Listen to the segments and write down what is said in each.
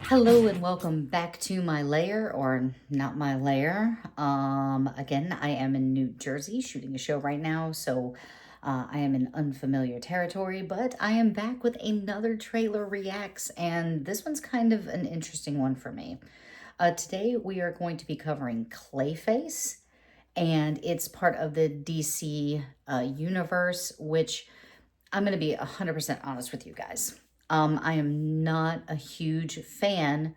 Hello and welcome back to my lair, or not my lair. Again, I am in New Jersey shooting a show right now, so I am in unfamiliar territory, but I am back with another trailer reacts, and this one's kind of an interesting one for me. Today we are going to be covering Clayface, and it's part of the DC universe, which I'm going to be 100% honest with you guys. I am not a huge fan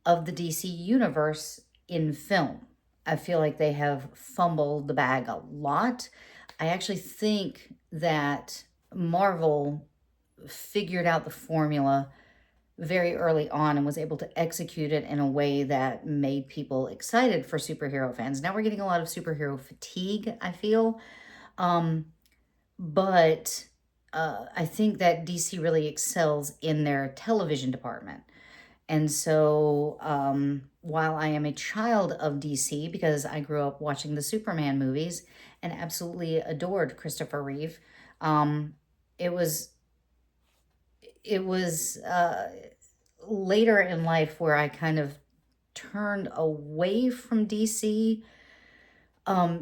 of the DC universe in film. I feel like they have fumbled the bag a lot. I actually think that Marvel figured out the formula very early on and was able to execute it in a way that made people excited for superhero fans. Now we're getting a lot of superhero fatigue, I feel. But I think that DC really excels in their television department. And so while I am a child of DC because I grew up watching the Superman movies and absolutely adored Christopher Reeve, it was later in life where I kind of turned away from DC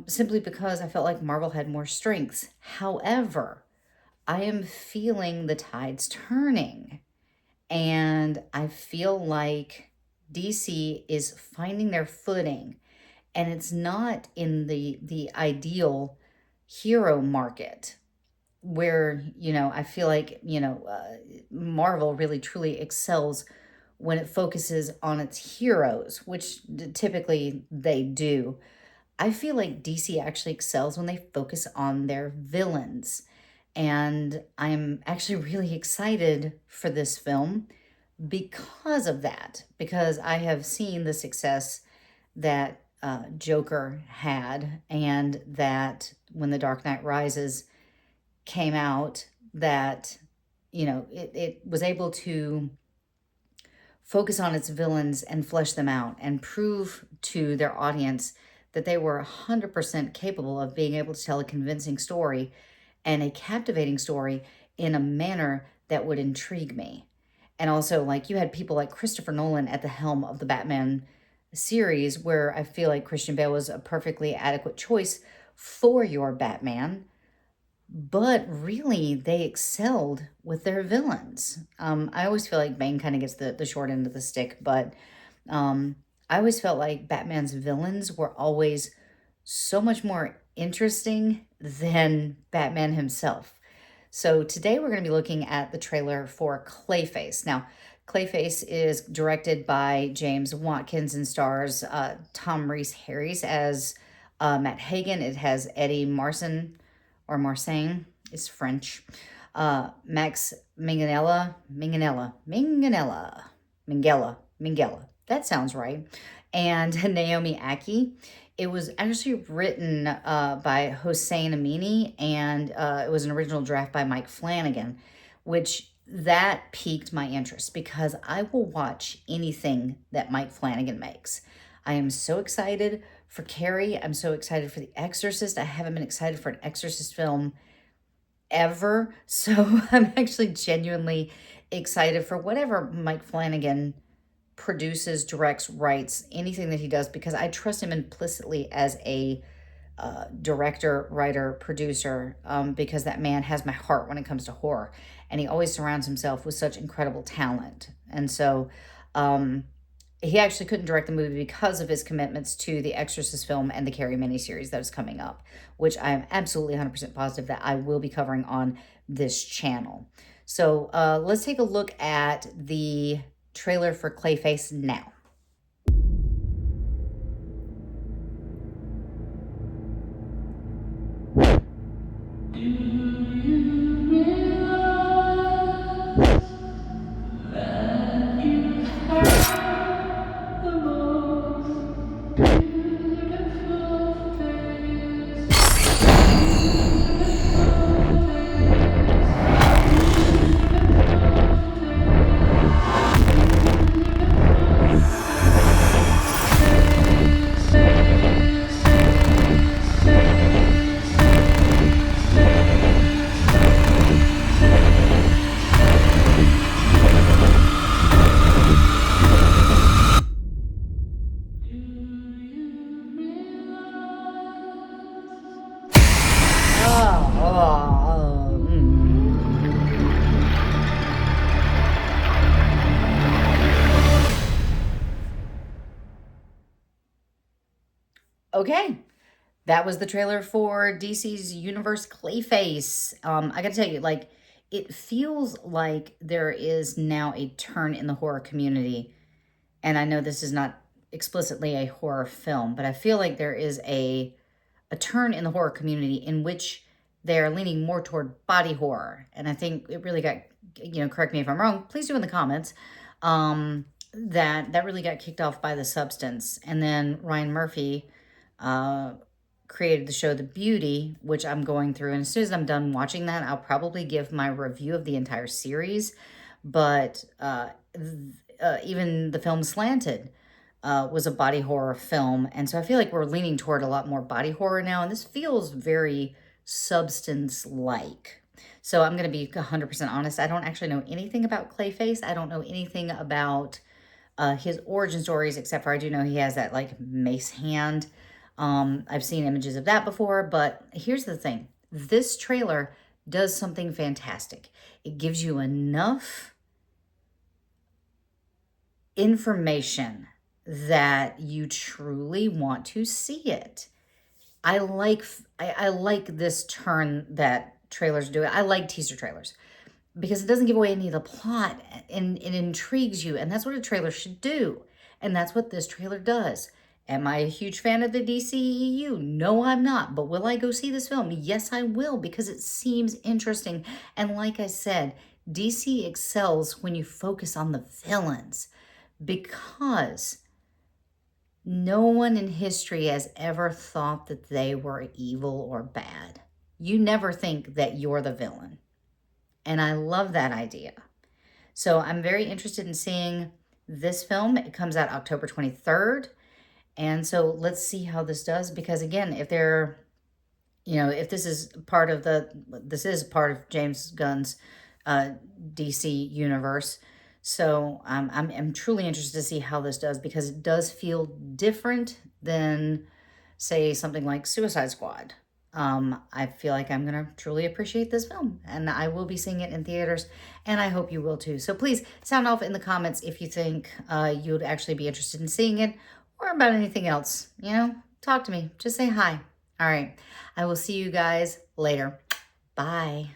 simply because I felt like Marvel had more strengths. However, I am feeling the tides turning, and I feel like DC is finding their footing, and it's not in the ideal hero market where, I feel like, Marvel really truly excels when it focuses on its heroes, which typically they do. I feel like DC actually excels when they focus on their villains. And I'm actually really excited for this film because of that, because I have seen the success that Joker had, and that when The Dark Knight Rises came out, that, it was able to focus on its villains and flesh them out and prove to their audience that they were 100% capable of being able to tell a convincing story and a captivating story in a manner that would intrigue me. And also, like, you had people like Christopher Nolan at the helm of the Batman series, where I feel like Christian Bale was a perfectly adequate choice for your Batman, but really they excelled with their villains. I always feel like Bane kind of gets the short end of the stick, but I always felt like Batman's villains were always so much more interesting than Batman himself. So today we're going to be looking at the trailer for Clayface. Now, Clayface is directed by James Watkins and stars Tom Rhys-Harris as Matt Hagen. It has Eddie Marsan, or Marseille, it's French. Max Minghella. That sounds right. And Naomi Aki. It was actually written by Hossein Amini, and it was an original draft by Mike Flanagan, which that piqued my interest because I will watch anything that Mike Flanagan makes. I am so excited for Carrie. I'm so excited for The Exorcist. I haven't been excited for an Exorcist film ever. So I'm actually genuinely excited for whatever Mike Flanagan produces, directs, writes, anything that he does, because I trust him implicitly as a director, writer, producer, because that man has my heart when it comes to horror. And he always surrounds himself with such incredible talent. And so he actually couldn't direct the movie because of his commitments to the Exorcist film and the Carrie miniseries that is coming up, which I am absolutely 100% positive that I will be covering on this channel. So let's take a look at the trailer for Clayface now. Okay. That was the trailer for DC's Universe Clayface. I gotta tell you, like, it feels like there is now a turn in the horror community. And I know this is not explicitly a horror film, but I feel like there is a turn in the horror community in which they're leaning more toward body horror. And I think it really got, correct me if I'm wrong, please do in the comments, that really got kicked off by The Substance. And then Ryan Murphy uh, created the show The Beauty, which I'm going through. And as soon as I'm done watching that, I'll probably give my review of the entire series. But even the film Slanted was a body horror film. And so I feel like we're leaning toward a lot more body horror now. And this feels very substance-like. So I'm going to be 100% honest. I don't actually know anything about Clayface. I don't know anything about his origin stories, except for I do know he has that like mace hand. I've seen images of that before, but here's the thing. This trailer does something fantastic. It gives you enough information that you truly want to see it. I like this turn that trailers do. I like teaser trailers because it doesn't give away any of the plot and it intrigues you, and that's what a trailer should do. And that's what this trailer does. Am I a huge fan of the DCEU? No, I'm not. But will I go see this film? Yes, I will, because it seems interesting. And like I said, DC excels when you focus on the villains, because no one in history has ever thought that they were evil or bad. You never think that you're the villain. And I love that idea. So I'm very interested in seeing this film. It comes out October 23rd. And so let's see how this does, because again, if they're, if this is part of James Gunn's DC universe. So I'm truly interested to see how this does, because it does feel different than, say, something like Suicide Squad. I feel like I'm going to truly appreciate this film, and I will be seeing it in theaters, and I hope you will too. So please sound off in the comments if you think you would actually be interested in seeing it, or about anything else. Talk to me. Just say hi. All right. I will see you guys later. Bye.